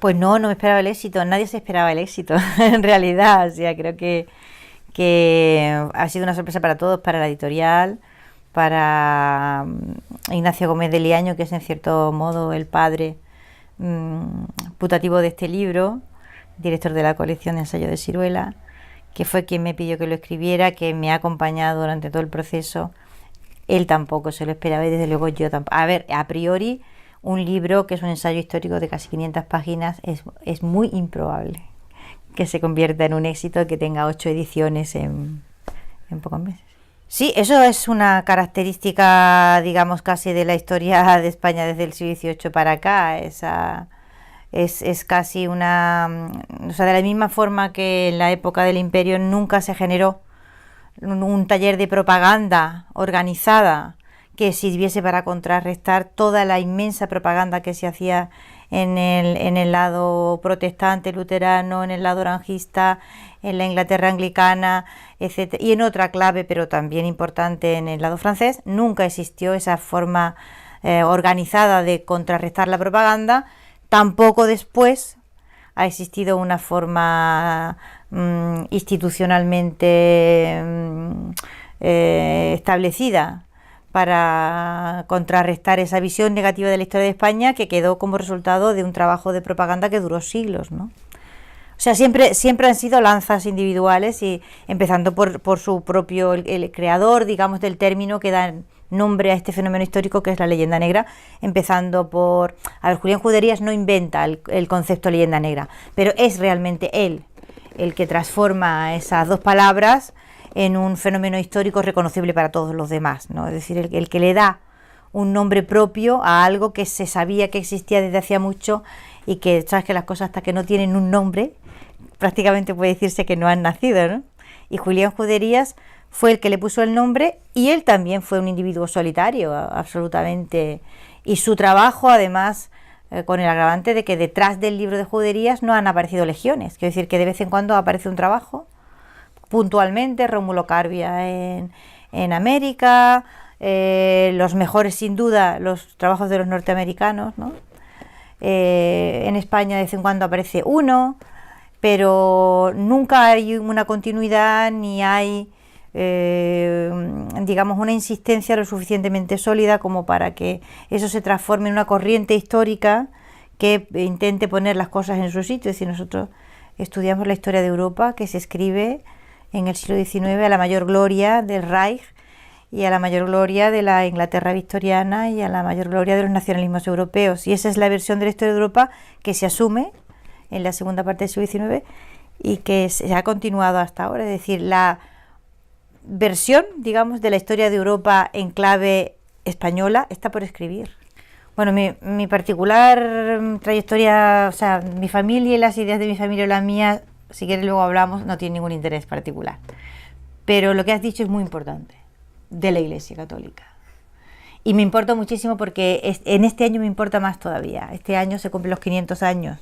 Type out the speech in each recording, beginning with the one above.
Pues no, no me esperaba el éxito, nadie se esperaba el éxito, en realidad, o sea, creo que ha sido una sorpresa para todos, para la editorial, para Ignacio Gómez de Liaño, que es en cierto modo el padre putativo de este libro, director de la colección de ensayo de Siruela, que fue quien me pidió que lo escribiera, que me ha acompañado durante todo el proceso. Él tampoco se lo esperaba y desde luego yo tampoco. A ver, a priori, un libro que es un ensayo histórico de casi 500 páginas es muy improbable que se convierta en un éxito, que tenga 8 ediciones en pocos meses. Sí, eso es una característica, digamos, casi de la historia de España desde el siglo XVIII para acá. Es casi una... O sea, de la misma forma que en la época del Imperio nunca se generó un taller de propaganda organizada que sirviese para contrarrestar toda la inmensa propaganda que se hacía en el lado protestante, luterano, en el lado oranjista, en la Inglaterra anglicana, etcétera, y en otra clave, pero también importante, en el lado francés. Nunca existió esa forma organizada de contrarrestar la propaganda. Tampoco después ha existido una forma institucionalmente establecida para contrarrestar esa visión negativa de la historia de España, que quedó como resultado de un trabajo de propaganda que duró siglos, ¿no? O sea, siempre han sido lanzas individuales, y empezando por su propio, el creador, digamos, del término que da nombre a este fenómeno histórico, que es la leyenda negra, empezando por... A ver, Julián Juderías no inventa el concepto leyenda negra, pero es realmente él el que transforma esas dos palabras en un fenómeno histórico reconocible para todos los demás, ¿no? Es decir, el que le da un nombre propio a algo que se sabía que existía desde hacía mucho, y que, sabes que las cosas hasta que no tienen un nombre, prácticamente puede decirse que no han nacido, ¿no? Y Julián Juderías fue el que le puso el nombre, y él también fue un individuo solitario, absolutamente. Y su trabajo, además, con el agravante de que detrás del libro de Juderías no han aparecido legiones. Quiero decir que de vez en cuando aparece un trabajo, puntualmente, Rómulo Carbia en América, los mejores sin duda, los trabajos de los norteamericanos, ¿no? En España de vez en cuando aparece uno, pero nunca hay una continuidad, ni hay digamos, una insistencia lo suficientemente sólida como para que eso se transforme en una corriente histórica que intente poner las cosas en su sitio. Es decir, nosotros estudiamos la historia de Europa, que se escribe en el siglo XIX a la mayor gloria del Reich y a la mayor gloria de la Inglaterra victoriana y a la mayor gloria de los nacionalismos europeos, y esa es la versión de la historia de Europa que se asume en la segunda parte del siglo XIX y que se ha continuado hasta ahora. Es decir, la versión, digamos, de la historia de Europa en clave española está por escribir. Bueno, mi particular trayectoria, o sea, mi familia y las ideas de mi familia o la mía, si quieres luego hablamos, no tiene ningún interés particular. Pero lo que has dicho es muy importante, de la Iglesia Católica. Y me importa muchísimo porque en este año me importa más todavía. Este año se cumplen los 500 años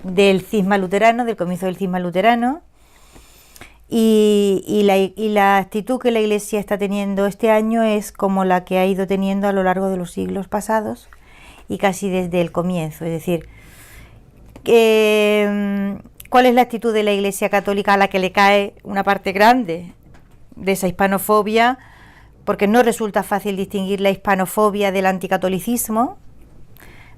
del cisma luterano, del comienzo del cisma luterano. Y la actitud que la Iglesia está teniendo este año es como la que ha ido teniendo a lo largo de los siglos pasados y casi desde el comienzo. Es decir, ¿cuál es la actitud de la Iglesia Católica a la que le cae una parte grande de esa hispanofobia? Porque no resulta fácil distinguir la hispanofobia del anticatolicismo,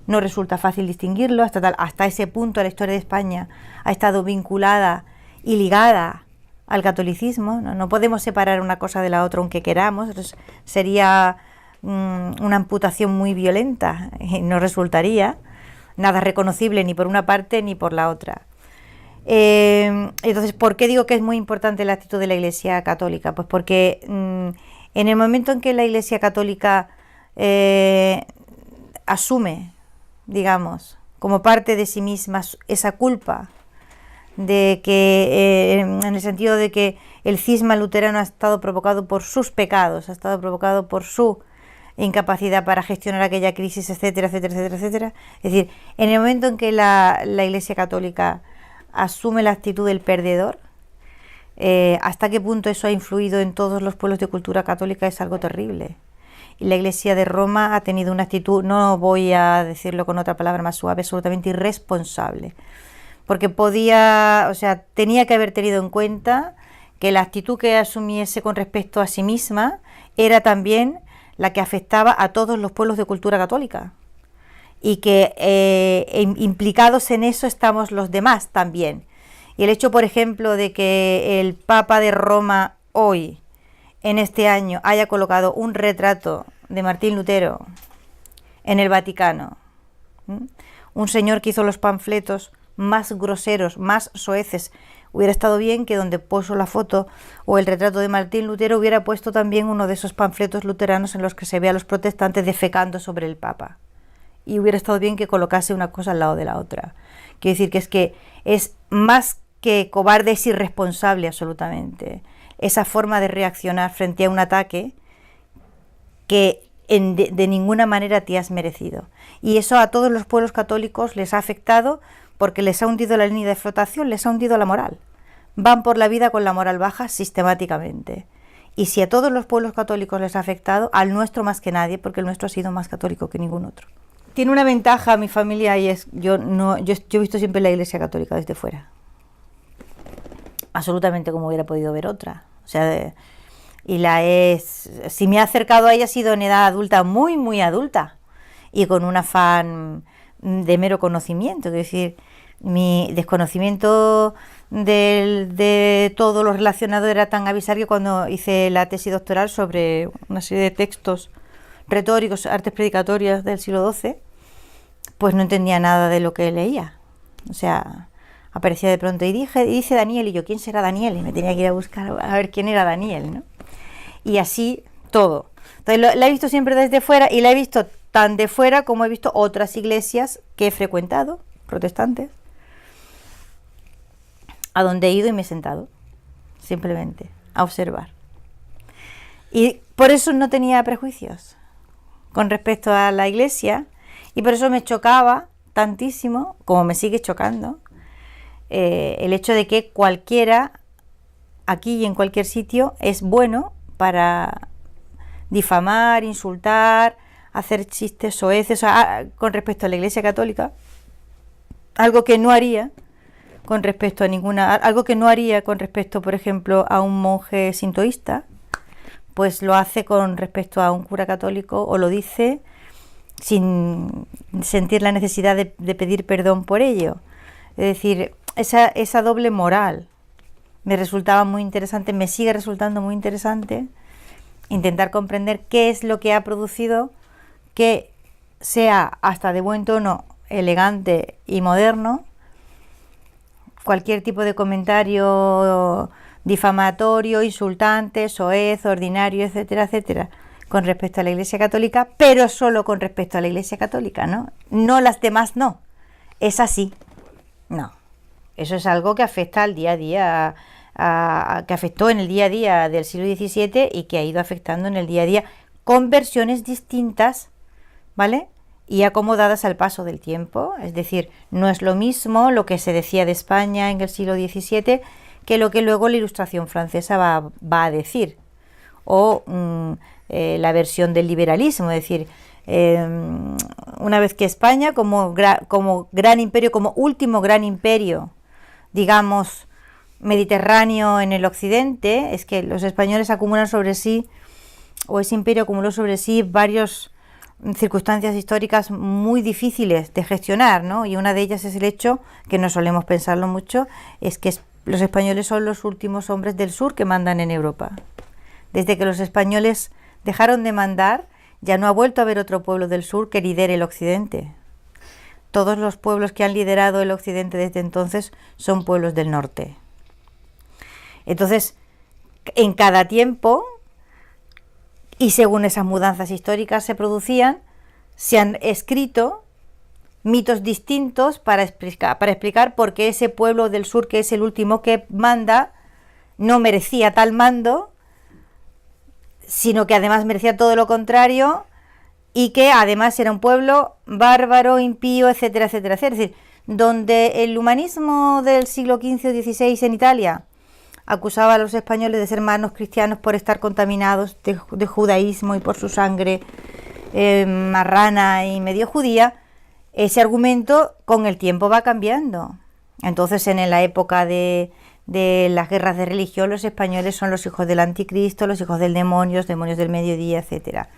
no resulta fácil distinguirlo, hasta ese punto la historia de España ha estado vinculada y ligada al catolicismo. No podemos separar una cosa de la otra aunque queramos. Entonces sería una amputación muy violenta, no resultaría nada reconocible ni por una parte ni por la otra. Entonces, ¿por qué digo que es muy importante la actitud de la Iglesia Católica? Pues porque en el momento en que la Iglesia Católica asume, digamos, como parte de sí misma esa culpa de que, en el sentido de que el cisma luterano ha estado provocado por sus pecados, ha estado provocado por su incapacidad para gestionar aquella crisis, etcétera, etcétera, etcétera, etcétera. Es decir, en el momento en que la Iglesia Católica asume la actitud del perdedor, hasta qué punto eso ha influido en todos los pueblos de cultura católica es algo terrible. y la Iglesia de Roma ha tenido una actitud, no voy a decirlo con otra palabra más suave, absolutamente irresponsable, porque tenía que haber tenido en cuenta que la actitud que asumiese con respecto a sí misma era también la que afectaba a todos los pueblos de cultura católica, y que implicados en eso estamos los demás también. Y el hecho, por ejemplo, de que el Papa de Roma hoy, en este año, haya colocado un retrato de Martín Lutero en el Vaticano, un señor que hizo los panfletos más groseros, más soeces. Hubiera estado bien que donde puso la foto o el retrato de Martín Lutero hubiera puesto también uno de esos panfletos luteranos en los que se ve a los protestantes defecando sobre el Papa. Y hubiera estado bien que colocase una cosa al lado de la otra. Quiero decir que es más que cobarde, es irresponsable absolutamente esa forma de reaccionar frente a un ataque que de ninguna manera te has merecido. Y eso a todos los pueblos católicos les ha afectado, porque les ha hundido la línea de flotación, les ha hundido la moral. Van por la vida con la moral baja sistemáticamente. Y si a todos los pueblos católicos les ha afectado, al nuestro más que nadie, porque el nuestro ha sido más católico que ningún otro. Tiene una ventaja mi familia, y es yo he visto siempre la Iglesia católica desde fuera, absolutamente como hubiera podido ver otra. Si me he acercado a ella ha sido en edad adulta, muy muy adulta, y con un afán de mero conocimiento. Es decir, mi desconocimiento de todo lo relacionado era tan abisal que cuando hice la tesis doctoral sobre una serie de textos retóricos, artes predicatorias del siglo XII, pues no entendía nada de lo que leía. O sea, aparecía de pronto y dice Daniel, y yo, ¿quién será Daniel? Y me tenía que ir a buscar a ver quién era Daniel, ¿no? Y así todo. Entonces la he visto siempre desde fuera, y la he visto tan de fuera como he visto otras iglesias que he frecuentado, protestantes, a donde he ido y me he sentado, simplemente, a observar. Y por eso no tenía prejuicios con respecto a la Iglesia, y por eso me chocaba tantísimo, como me sigue chocando, el hecho de que cualquiera, aquí y en cualquier sitio, es bueno para difamar, insultar, hacer chistes soeces con respecto a la Iglesia católica, algo que no haría con respecto a algo que no haría con respecto, por ejemplo, a un monje sintoísta, pues lo hace con respecto a un cura católico, o lo dice sin sentir la necesidad de pedir perdón por ello. Es decir, esa doble moral me resultaba muy interesante, me sigue resultando muy interesante intentar comprender qué es lo que ha producido que sea hasta de buen tono, elegante y moderno cualquier tipo de comentario difamatorio, insultante, soez, ordinario, etcétera, etcétera, con respecto a la Iglesia católica, pero solo con respecto a la Iglesia católica, ¿no? No las demás, no. Es así. No. Eso es algo que afecta al día a día, que afectó en el día a día del siglo XVII y que ha ido afectando en el día a día con versiones distintas, ¿vale? Y acomodadas al paso del tiempo. Es decir, no es lo mismo lo que se decía de España en el siglo XVII que lo que luego la Ilustración francesa va a decir, o la versión del liberalismo. Es decir, una vez que España como gran imperio, como último gran imperio, digamos, mediterráneo en el occidente, es que los españoles acumulan sobre sí, o ese imperio acumuló sobre sí varias circunstancias históricas muy difíciles de gestionar, ¿no? Y una de ellas es el hecho, que no solemos pensarlo mucho, es que los españoles son los últimos hombres del sur que mandan en Europa. Desde que los españoles dejaron de mandar, ya no ha vuelto a haber otro pueblo del sur que lidere el occidente. Todos los pueblos que han liderado el occidente desde entonces son pueblos del norte. Entonces, en cada tiempo, y según esas mudanzas históricas se producían, se han escrito mitos distintos para explicar por qué ese pueblo del sur, que es el último que manda, no merecía tal mando, sino que además merecía todo lo contrario, y que además era un pueblo bárbaro, impío, etcétera, etcétera, etcétera. Es decir, donde el humanismo del siglo XV o XVI en Italia acusaba a los españoles de ser malos cristianos por estar contaminados de judaísmo y por su sangre marrana y medio judía, ese argumento con el tiempo va cambiando. Entonces, en la época de las guerras de religión, los españoles son los hijos del anticristo, los hijos del demonio, los demonios del mediodía, etcétera.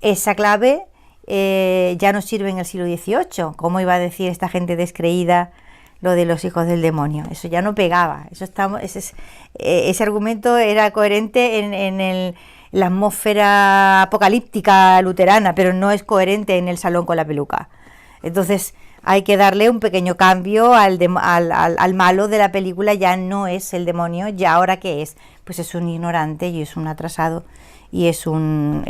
Esa clave ya no sirve en el siglo XVIII. ¿Cómo iba a decir esta gente descreída lo de los hijos del demonio? Eso ya no pegaba. Ese argumento era coherente en la atmósfera apocalíptica luterana, pero no es coherente en el salón con la peluca. Entonces hay que darle un pequeño cambio al malo de la película. Ya no es el demonio, ya ahora ¿qué es? Pues es un ignorante y es un atrasado y es un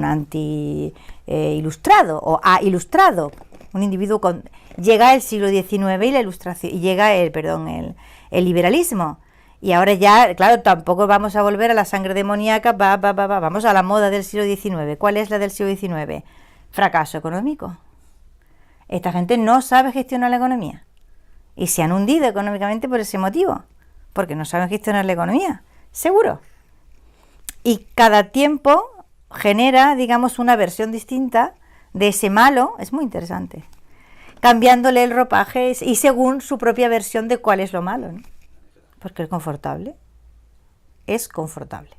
anti ilustrado o ilustrado, un individuo llega el siglo XIX y la ilustración y llega el liberalismo. Y ahora ya, claro, tampoco vamos a volver a la sangre demoníaca, vamos a la moda del siglo XIX. ¿Cuál es la del siglo XIX? Fracaso económico. Esta gente no sabe gestionar la economía y se han hundido económicamente por ese motivo, porque no saben gestionar la economía, seguro. Y cada tiempo genera, digamos, una versión distinta de ese malo, es muy interesante, cambiándole el ropaje y según su propia versión de cuál es lo malo, ¿no? Porque es confortable, es confortable,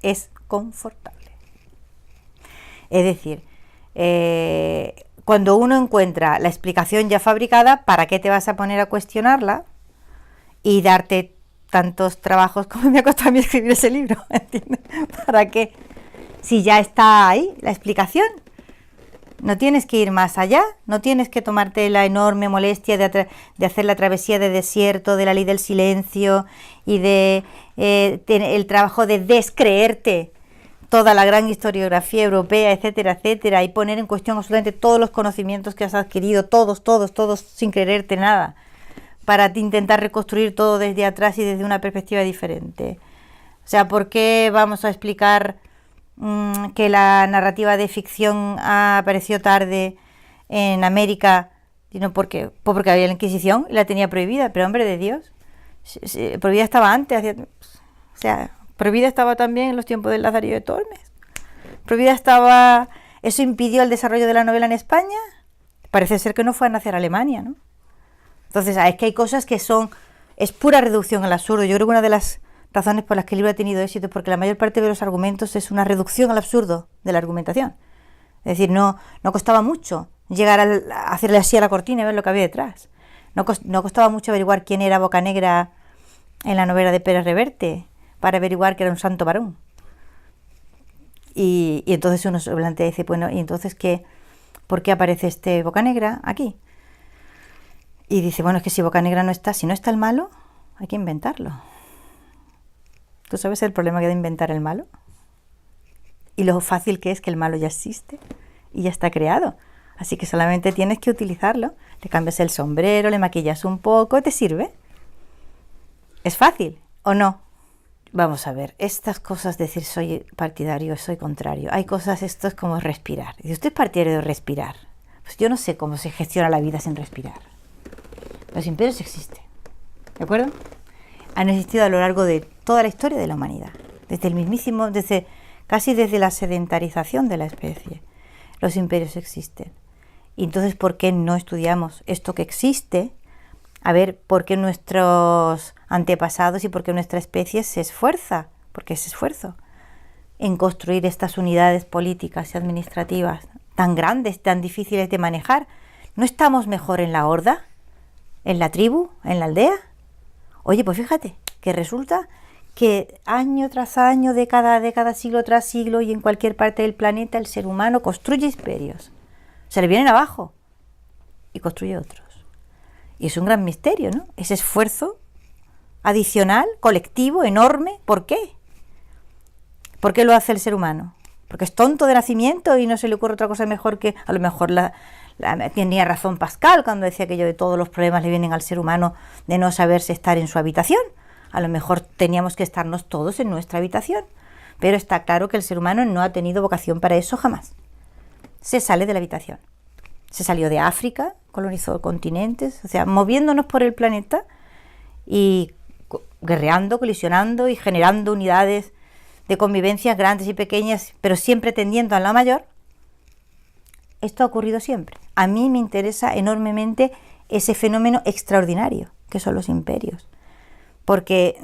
es confortable. Es decir, cuando uno encuentra la explicación ya fabricada, ¿para qué te vas a poner a cuestionarla y darte tantos trabajos como me ha costado a mí escribir ese libro? ¿Entiendes? ¿Para qué? Si ya está ahí la explicación, no tienes que ir más allá, no tienes que tomarte la enorme molestia de hacer la travesía de desierto, de la ley del silencio y de el trabajo de descreerte toda la gran historiografía europea, etcétera, etcétera, y poner en cuestión absolutamente todos los conocimientos que has adquirido, todos, sin creerte nada, para intentar reconstruir todo desde atrás y desde una perspectiva diferente. O sea, ¿por qué vamos a explicar que la narrativa de ficción apareció tarde en América? Sino porque había la Inquisición y la tenía prohibida, pero hombre de Dios, prohibida estaba antes, prohibida estaba también en los tiempos del Lazarillo de Tormes. Prohibida estaba... ¿Eso impidió el desarrollo de la novela en España? Parece ser que no fue a nacer Alemania, ¿no? Entonces, es que hay cosas que es pura reducción al absurdo. Yo creo que una de las razones por las que el libro ha tenido éxito es porque la mayor parte de los argumentos es una reducción al absurdo de la argumentación. Es decir, no costaba mucho llegar a hacerle así a la cortina y ver lo que había detrás. No costaba mucho averiguar quién era Bocanegra en la novela de Pérez Reverte, para averiguar que era un santo varón. Y entonces uno se plantea y dice, bueno, ¿y entonces por qué aparece este Bocanegra aquí? Y dice, bueno, es que si Bocanegra no está, si no está el malo, hay que inventarlo. ¿Tú sabes el problema que da inventar el malo? Y lo fácil que es que el malo ya existe y ya está creado. Así que solamente tienes que utilizarlo. Le cambias el sombrero, le maquillas un poco, te sirve. ¿Es fácil o no? Vamos a ver, estas cosas, decir soy partidario, soy contrario, hay cosas, esto es como respirar. Si usted es partidario de respirar, pues yo no sé cómo se gestiona la vida sin respirar. Los imperios existen, ¿de acuerdo? Han existido a lo largo de toda la historia de la humanidad, casi desde la sedentarización de la especie. Los imperios existen. Y entonces, ¿por qué no estudiamos esto que existe? A ver, ¿por qué nuestros antepasados y por qué nuestra especie se esfuerza? Porque es esfuerzo en construir estas unidades políticas y administrativas tan grandes, tan difíciles de manejar. ¿No estamos mejor en la horda? ¿En la tribu? ¿En la aldea? Oye, pues fíjate que resulta que año tras año, década, siglo tras siglo y en cualquier parte del planeta el ser humano construye imperios. Se le vienen abajo y construye otros. Y es un gran misterio, ¿no? Ese esfuerzo adicional, colectivo, enorme. ¿Por qué? ¿Por qué lo hace el ser humano? ¿Porque es tonto de nacimiento y no se le ocurre otra cosa mejor que... A lo mejor tenía razón Pascal cuando decía aquello de todos los problemas le vienen al ser humano de no saberse estar en su habitación. A lo mejor teníamos que estarnos todos en nuestra habitación. Pero está claro que el ser humano no ha tenido vocación para eso jamás. Se sale de la habitación. Se salió de África, colonizó continentes, o sea, moviéndonos por el planeta y guerreando, colisionando y generando unidades de convivencias grandes y pequeñas, pero siempre tendiendo a la mayor. Esto ha ocurrido siempre. A mí me interesa enormemente ese fenómeno extraordinario que son los imperios, porque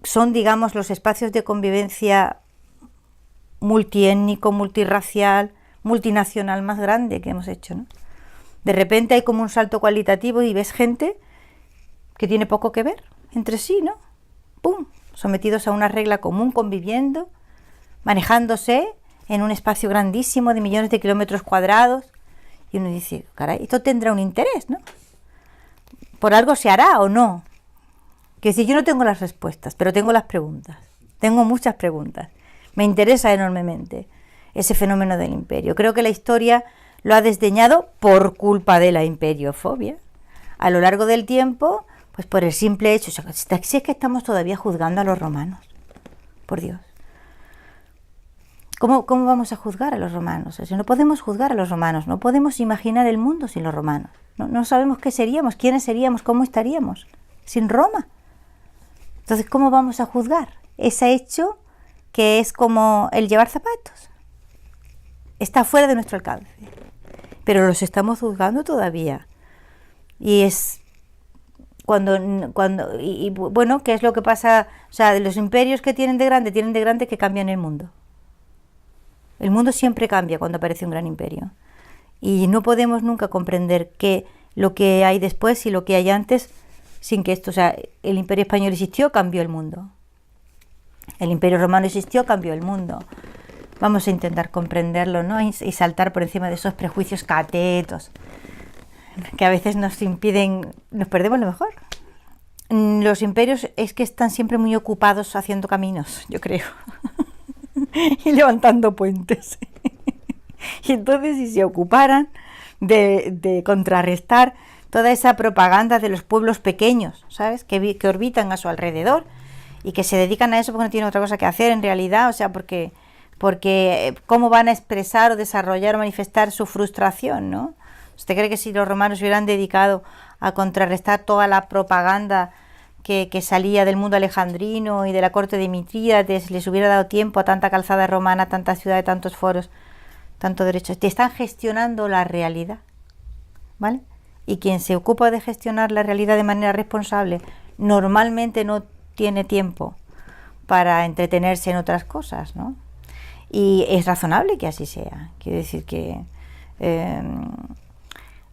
son, digamos, los espacios de convivencia multiétnico, multirracial, multinacional más grande que hemos hecho, ¿no? De repente hay como un salto cualitativo y ves gente que tiene poco que ver entre sí, ¿no? ¡Pum! Sometidos a una regla común, conviviendo, manejándose en un espacio grandísimo de millones de kilómetros cuadrados. Y uno dice, caray, esto tendrá un interés, ¿no? ¿Por algo se hará o no? Que decir, yo no tengo las respuestas, pero tengo las preguntas. Tengo muchas preguntas. Me interesa enormemente ese fenómeno del imperio. Creo que la historia lo ha desdeñado por culpa de la imperiofobia. A lo largo del tiempo, pues por el simple hecho, si es que estamos todavía juzgando a los romanos, por Dios. ¿Cómo vamos a juzgar a los romanos? O sea, no podemos juzgar a los romanos, no podemos imaginar el mundo sin los romanos. No sabemos qué seríamos, quiénes seríamos, cómo estaríamos sin Roma. Entonces, ¿cómo vamos a juzgar ese hecho que es como el llevar zapatos? Está fuera de nuestro alcance, pero los estamos juzgando todavía. Y es bueno, ¿qué es lo que pasa? O sea, de los imperios que tienen de grande que cambian el mundo. El mundo siempre cambia cuando aparece un gran imperio. Y no podemos nunca comprender lo que hay después y lo que hay antes sin que esto, o sea, el imperio español existió, cambió el mundo. El imperio romano existió, cambió el mundo. Vamos a intentar comprenderlo, ¿no? Y saltar por encima de esos prejuicios catetos que a veces nos impiden, nos perdemos lo mejor. Los imperios es que están siempre muy ocupados haciendo caminos, yo creo, y levantando puentes. Y entonces, si se ocuparan de contrarrestar toda esa propaganda de los pueblos pequeños, ¿sabes?, que orbitan a su alrededor y que se dedican a eso porque no tienen otra cosa que hacer en realidad, o sea, porque ¿cómo van a expresar o desarrollar o manifestar su frustración, ¿no? ¿Usted cree que si los romanos se hubieran dedicado a contrarrestar toda la propaganda que salía del mundo alejandrino y de la corte de Mitrídates, les hubiera dado tiempo a tanta calzada romana, tanta ciudad, tantos foros, tanto derecho? Te están gestionando la realidad, ¿vale? Y quien se ocupa de gestionar la realidad de manera responsable normalmente no tiene tiempo para entretenerse en otras cosas, ¿no? Y es razonable que así sea. Quiero decir que...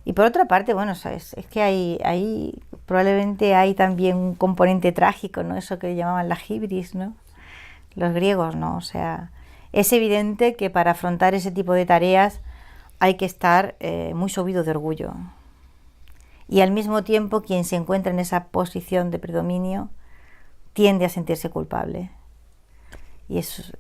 y por otra parte, bueno, ¿sabes?, es que hay probablemente hay también un componente trágico, ¿no? Eso que llamaban la hibris, ¿no? Los griegos, ¿no? O sea, es evidente que para afrontar ese tipo de tareas hay que estar muy subido de orgullo. Y al mismo tiempo, quien se encuentra en esa posición de predominio tiende a sentirse culpable. Y es un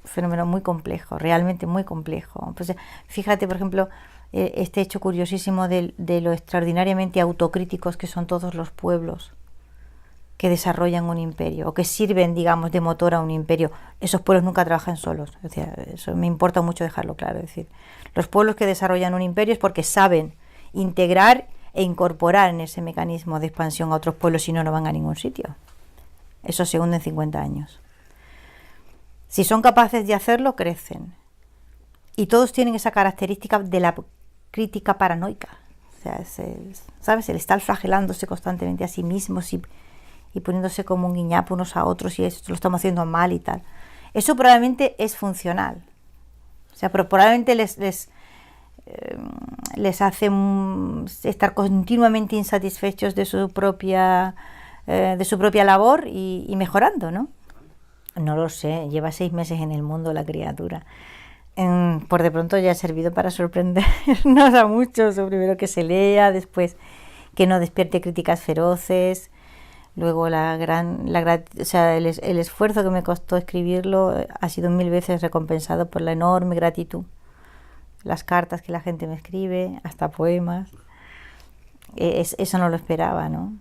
fenómeno muy complejo, realmente muy complejo. Pues, fíjate, por ejemplo, este hecho curiosísimo de lo extraordinariamente autocríticos que son todos los pueblos que desarrollan un imperio o que sirven, digamos, de motor a un imperio. Esos pueblos nunca trabajan solos. O sea, eso me importa mucho dejarlo claro. Es decir, los pueblos que desarrollan un imperio es porque saben integrar e incorporar en ese mecanismo de expansión a otros pueblos, si no, no van a ningún sitio. Eso se hunde en 50 años. Si son capaces de hacerlo, crecen. Y todos tienen esa característica de la crítica paranoica. O sea, ¿sabes? El estar flagelándose constantemente a sí mismos y poniéndose como un guiñapo unos a otros y esto lo estamos haciendo mal y tal. Eso probablemente es funcional. O sea, pero probablemente les hace estar continuamente insatisfechos de su propia labor y mejorando, ¿no? No lo sé, lleva 6 meses en el mundo la criatura. Por de pronto ya ha servido para sorprendernos a muchos. Primero que se lea, después que no despierte críticas feroces, luego o sea, el esfuerzo que me costó escribirlo ha sido 1000 veces recompensado por la enorme gratitud. Las cartas que la gente me escribe, hasta poemas, eso no lo esperaba, ¿no?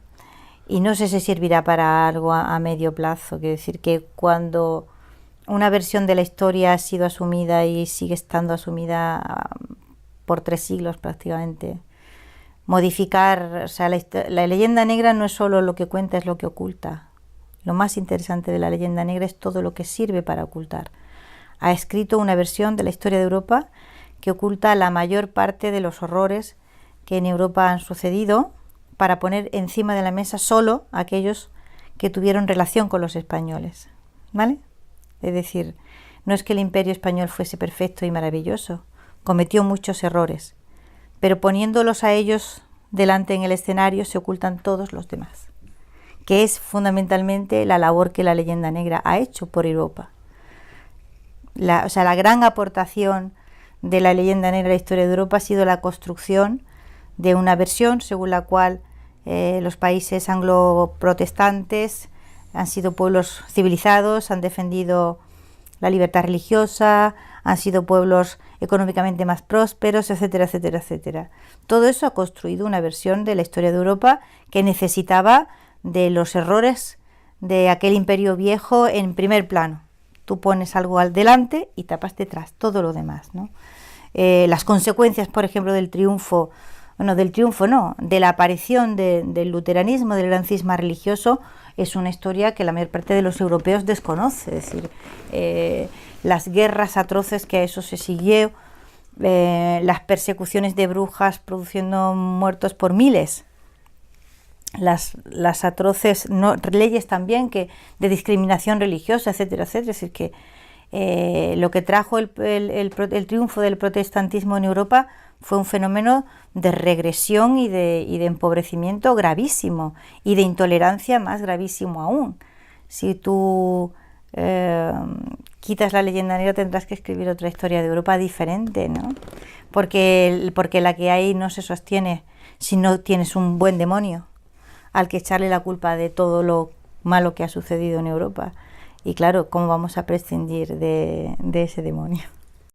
Y no sé si servirá para algo a medio plazo. Quiero decir que cuando una versión de la historia ha sido asumida y sigue estando asumida por 3 siglos prácticamente, modificar, o sea, la leyenda negra no es solo lo que cuenta, es lo que oculta. Lo más interesante de la leyenda negra es todo lo que sirve para ocultar. Ha escrito una versión de la historia de Europa que oculta la mayor parte de los horrores que en Europa han sucedido, para poner encima de la mesa solo aquellos que tuvieron relación con los españoles, ¿vale? Es decir, no es que el Imperio español fuese perfecto y maravilloso, cometió muchos errores, pero poniéndolos a ellos delante en el escenario se ocultan todos los demás, que es fundamentalmente la labor que la leyenda negra ha hecho por Europa. La gran aportación de la leyenda negra a la historia de Europa ha sido la construcción de una versión según la cual los países anglo-protestantes han sido pueblos civilizados, han defendido la libertad religiosa, han sido pueblos económicamente más prósperos, etcétera, etcétera, etcétera. Todo eso ha construido una versión de la historia de Europa que necesitaba de los errores de aquel imperio viejo en primer plano. Tú pones algo al delante y tapas detrás todo lo demás, ¿no? Las consecuencias, por ejemplo, de la aparición del luteranismo, del gran cisma religioso, es una historia que la mayor parte de los europeos desconoce. Es decir, las guerras atroces que a eso se siguió, las persecuciones de brujas produciendo muertos por miles, las atroces leyes también de discriminación religiosa, etcétera, etcétera. Es decir, que lo que trajo el triunfo del protestantismo en Europa fue un fenómeno de regresión y de empobrecimiento gravísimo, y de intolerancia más gravísimo aún. Si tú quitas la leyenda negra, tendrás que escribir otra historia de Europa diferente, ¿no? Porque la que hay no se sostiene si no tienes un buen demonio al que echarle la culpa de todo lo malo que ha sucedido en Europa. Y claro, ¿cómo vamos a prescindir de ese demonio?